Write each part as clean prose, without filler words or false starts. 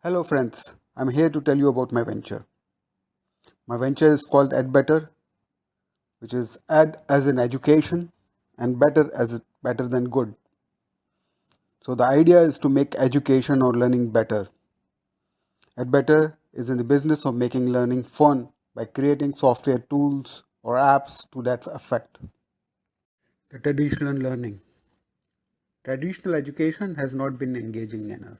Hello, friends. I'm here to tell you about my venture. My venture is called EdBetter, which is ed as in education and better as better than good. So the idea is to make education or learning better. EdBetter is in the business of making learning fun by creating software tools or apps to that effect. The traditional learning. Traditional education has not been engaging enough,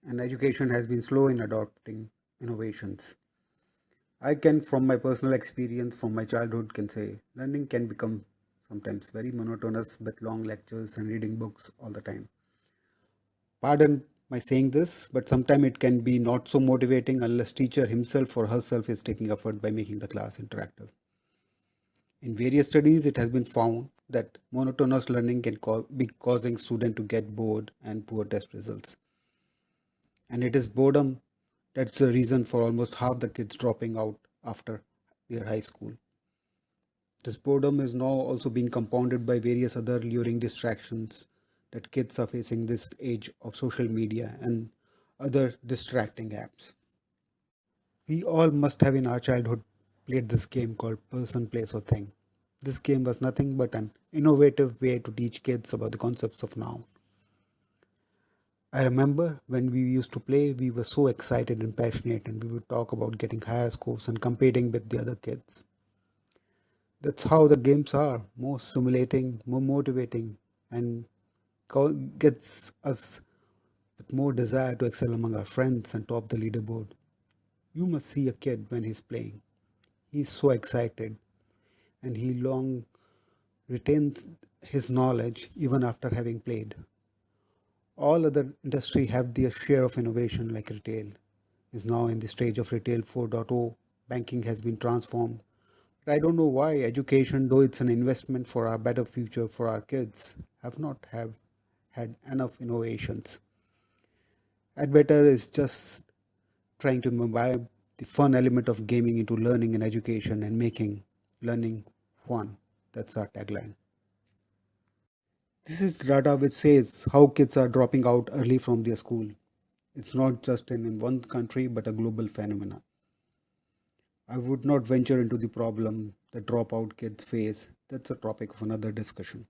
and education has been slow in adopting innovations. I can, from my personal experience from my childhood, can say learning can become sometimes very monotonous with long lectures and reading books all the time. Pardon my saying this, but sometimes it can be not so motivating unless teacher himself or herself is taking effort by making the class interactive. In various studies, it has been found that monotonous learning can be causing students to get bored and poor test results. And it is boredom that's the reason for almost half the kids dropping out after their high school. This boredom is now also being compounded by various other luring distractions that kids are facing this age of social media and other distracting apps. We all must have in our childhood played this game called Person, Place or Thing. This game was nothing but an innovative way to teach kids about the concepts of noun. I remember when we used to play, we were so excited and passionate, and we would talk about getting higher scores and competing with the other kids. That's how the games are more stimulating, more motivating, and gets us with more desire to excel among our friends and top the leaderboard. You must see a kid when he's playing. He's so excited and he long retains his knowledge even after having played. All other industry have their share of innovation like retail is now in the stage of retail 4.0. Banking has been transformed. But I don't know why education, though it's an investment for our better future for our kids, have not have had enough innovations. EdBetter is just trying to imbibe the fun element of gaming into learning and education and making learning fun. That's our tagline. This is data which says how kids are dropping out early from their school. It's not just in one country but a global phenomenon. I would not venture into the problem that dropout kids face. That's a topic of another discussion.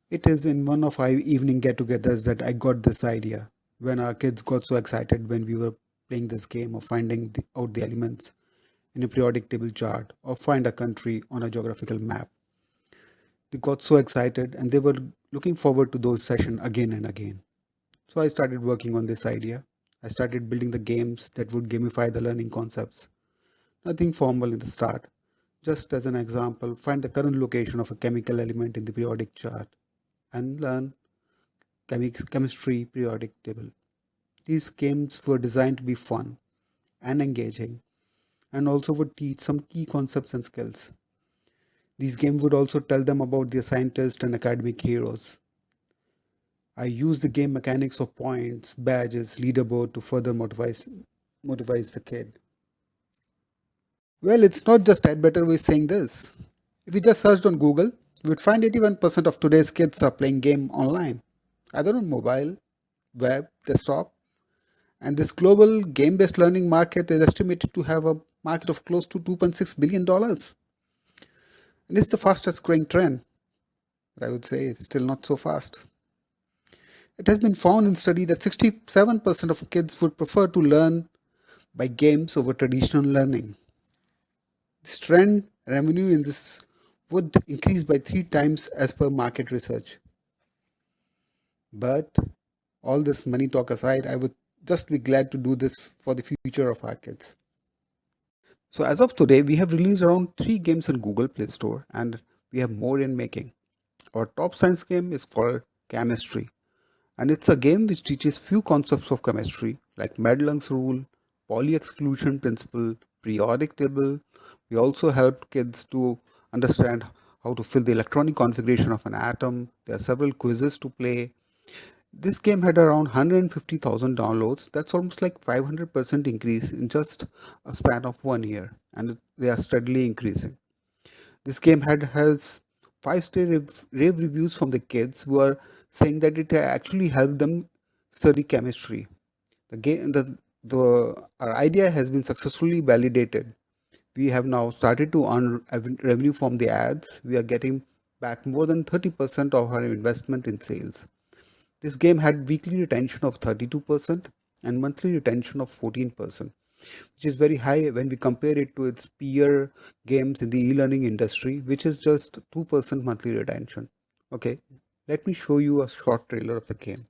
It is in one of our evening get togethers that I got this idea when our kids got so excited when we were playing this game of finding out the elements in a periodic table chart or find a country on a geographical map. They got so excited and they were looking forward to those sessions again and again. So I started working on this idea. I started building the games that would gamify the learning concepts. Nothing formal in the start. Just as an example, find the current location of a chemical element in the periodic chart and learn chemistry periodic table. These games were designed to be fun and engaging and also would teach some key concepts and skills. These games would also tell them about their scientists and academic heroes. I use the game mechanics of points, badges, leaderboard to further motivize the kid. Well, it's not just EdBetter who is saying this. If you just searched on Google, you would find 81% of today's kids are playing game online, either on mobile, web, desktop. And this global game-based learning market is estimated to have a market of close to $2.6 billion. And it's the fastest growing trend. But I would say it's still not so fast. It has been found in study that 67% of kids would prefer to learn by games over traditional learning. This trend revenue in this would increase by 3 times as per market research. But all this money talk aside, I would just be glad to do this for the future of our kids. So as of today, we have released around 3 games in Google Play Store and we have more in making. Our top science game is called Chemistry, and it's a game which teaches few concepts of chemistry like Madelung's rule, Pauli exclusion principle, periodic table. We also help kids to understand how to fill the electronic configuration of an atom. There are several quizzes to play. This game had around 150,000 downloads. That's almost like 500% increase in just a span of 1 year, and they are steadily increasing. This game has 5-star rave reviews from the kids who are saying that it actually helped them study chemistry. The game, our idea has been successfully validated. We have now started to earn revenue from the ads. We are getting back more than 30% of our investment in sales. This game had weekly retention of 32% and monthly retention of 14%, which is very high when we compare it to its peer games in the e-learning industry, which is just 2% monthly retention. Okay, let me show you a short trailer of the game.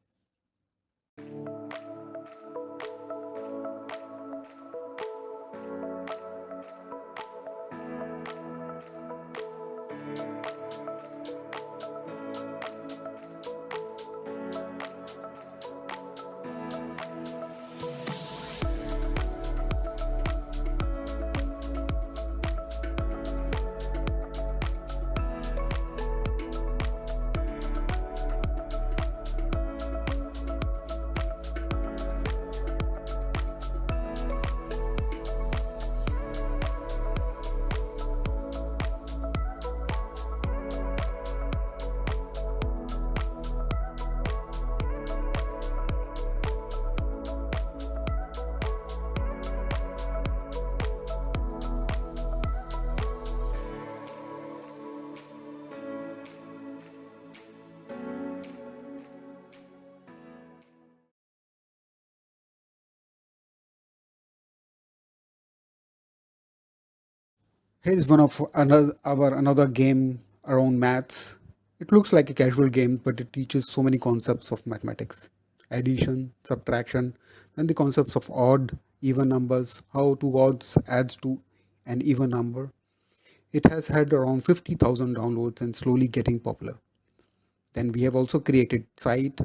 Here's one of another game around maths. It looks like a casual game, but it teaches so many concepts of mathematics: addition, subtraction, and the concepts of odd, even numbers, how two odds adds to an even number. It has had around 50,000 downloads and slowly getting popular. Then we have also created site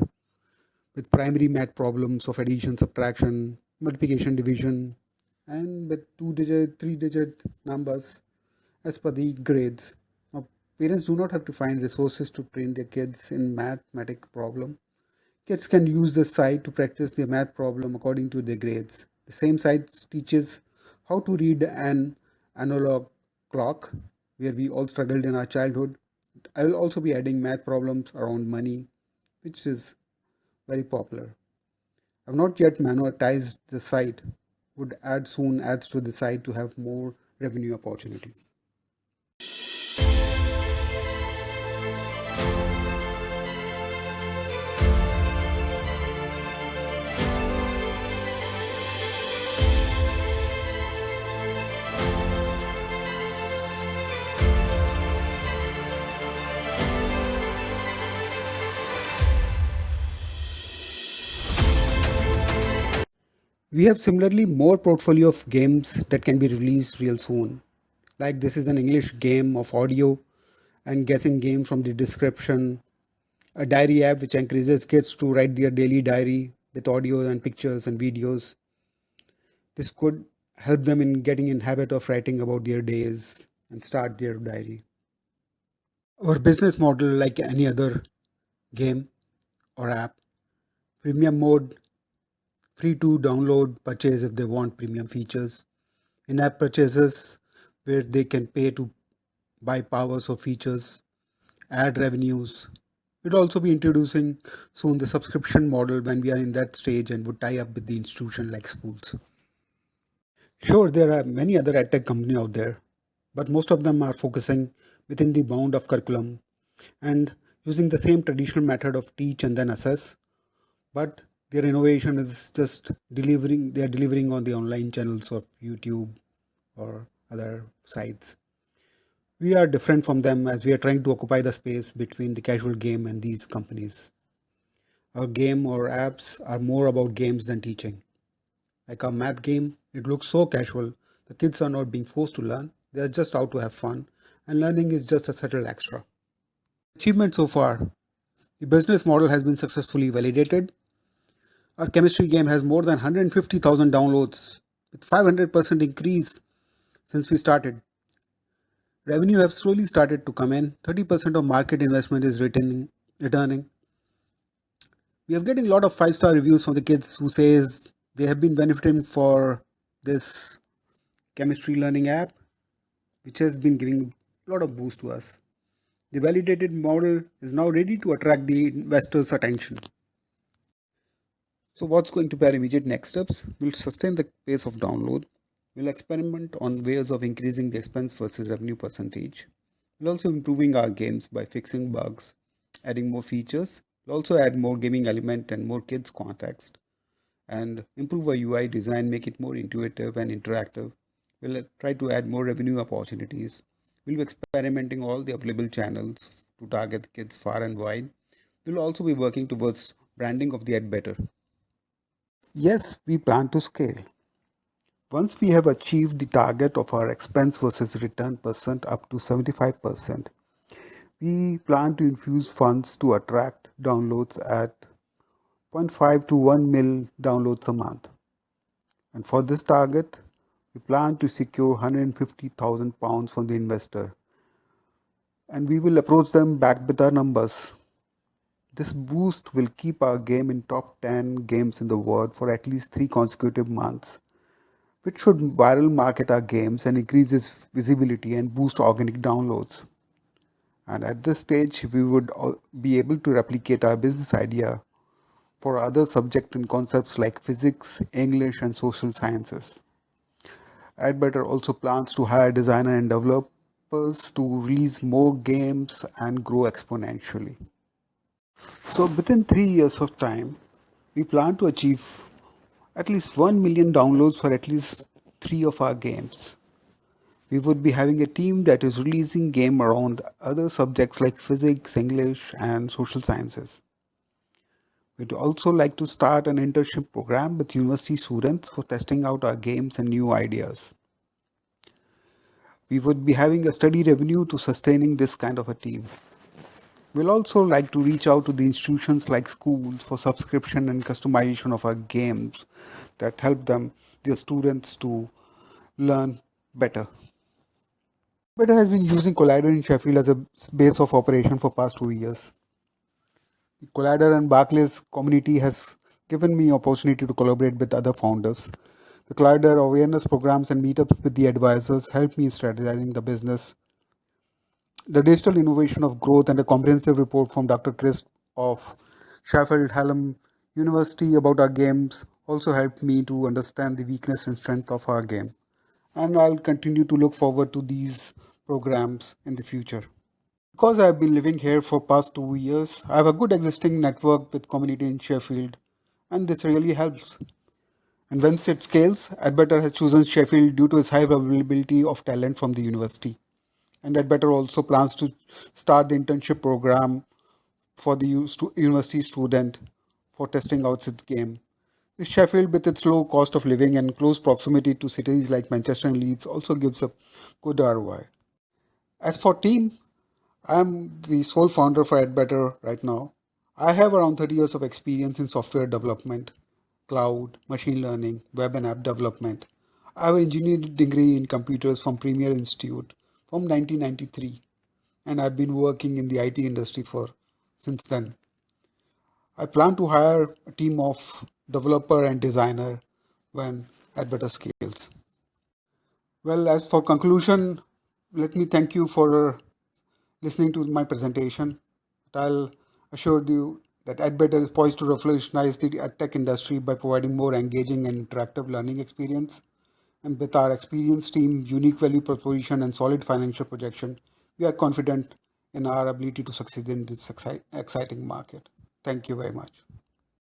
with primary math problems of addition, subtraction, multiplication, division, and with 2-digit, 3-digit numbers as per the grades. Now, parents do not have to find resources to train their kids in mathematic problem. Kids can use this site to practice their math problem according to their grades. The same site teaches how to read an analog clock, where we all struggled in our childhood. I will also be adding math problems around money, which is very popular. I've not yet monetized the site. Would add soon ads to the site to have more revenue opportunities. We have similarly more portfolio of games that can be released real soon. Like this is an English game of audio and guessing game from the description, a diary app which encourages kids to write their daily diary with audio and pictures and videos. This could help them in getting in habit of writing about their days and start their diary. Our business model, like any other game or app, premium mode, free to download, purchase if they want premium features, in-app purchases where they can pay to buy powers or features, ad revenues. We'll also be introducing soon the subscription model when we are in that stage and would tie up with the institution like schools. Sure, there are many other edtech companies out there, but most of them are focusing within the bound of curriculum and using the same traditional method of teach and then assess, but their innovation is just delivering, they are delivering on the online channels of YouTube or other sites. We are different from them as we are trying to occupy the space between the casual game and these companies. Our game or apps are more about games than teaching. Like our math game, it looks so casual. The kids are not being forced to learn, they are just out to have fun, and learning is just a subtle extra. Achievement so far: the business model has been successfully validated. Our chemistry game has more than 150,000 downloads with 500% increase since we started. Revenue have slowly started to come in. 30% of market investment is returning. We are getting a lot of 5-star reviews from the kids who says they have been benefiting for this chemistry learning app, which has been giving a lot of boost to us. The validated model is now ready to attract the investors' attention. So what's going to be our immediate next steps? We'll sustain the pace of download. We'll experiment on ways of increasing the expense versus revenue percentage. We'll also improving our games by fixing bugs, adding more features. We'll also add more gaming element and more kids context and improve our UI design, make it more intuitive and interactive. We'll try to add more revenue opportunities. We'll be experimenting all the available channels to target kids far and wide. We'll also be working towards branding of the EdBetter. Yes, we plan to scale. Once we have achieved the target of our expense versus return percent up to 75%, we plan to infuse funds to attract downloads at zero point 0.5 to 1 mil downloads a month. And for this target, we plan to secure £150,000 from the investor. And we will approach them back with our numbers. This boost will keep our game in top 10 games in the world for at least 3 consecutive months, which should viral market our games and increase its visibility and boost organic downloads. And at this stage, we would be able to replicate our business idea for other subjects and concepts like physics, English, and social sciences. EdBetter also plans to hire designers and developers to release more games and grow exponentially. So within 3 years of time, we plan to achieve at least 1 million downloads for at least 3 of our games. We would be having a team that is releasing game around other subjects like physics, English, and social sciences. We'd also like to start an internship program with university students for testing out our games and new ideas. We would be having a steady revenue to sustaining this kind of a team. We'll also like to reach out to the institutions like schools for subscription and customization of our games that help them, their students, to learn better. Better has been using Collider in Sheffield as a base of operation for past 2 years. The Collider and Barclays community has given me opportunity to collaborate with other founders. The Collider awareness programs and meetups with the advisors help me strategizing the business. The digital innovation of growth and a comprehensive report from Dr. Chris of Sheffield Hallam University about our games also helped me to understand the weakness and strength of our game. And I'll continue to look forward to these programs in the future. Because I've been living here for past 2 years, I have a good existing network with community in Sheffield, and this really helps. And once it scales, EdBetter has chosen Sheffield due to its high availability of talent from the university. And EdBetter also plans to start the internship program for the university student for testing out its game. Sheffield, with its low cost of living and close proximity to cities like Manchester and Leeds, also gives a good ROI. As for team, I am the sole founder for EdBetter right now. I have around 30 years of experience in software development, cloud, machine learning, web and app development. I have an engineering degree in computers from Premier Institute from 1993, and I've been working in the IT industry for since then. I plan to hire a team of developer and designer when EdBetter scales. Well, as for conclusion, let me thank you for listening to my presentation. I'll assure you that EdBetter is poised to revolutionize the edtech industry by providing more engaging and interactive learning experience. And with our experienced team, unique value proposition, and solid financial projection, we are confident in our ability to succeed in this exciting market. Thank you very much.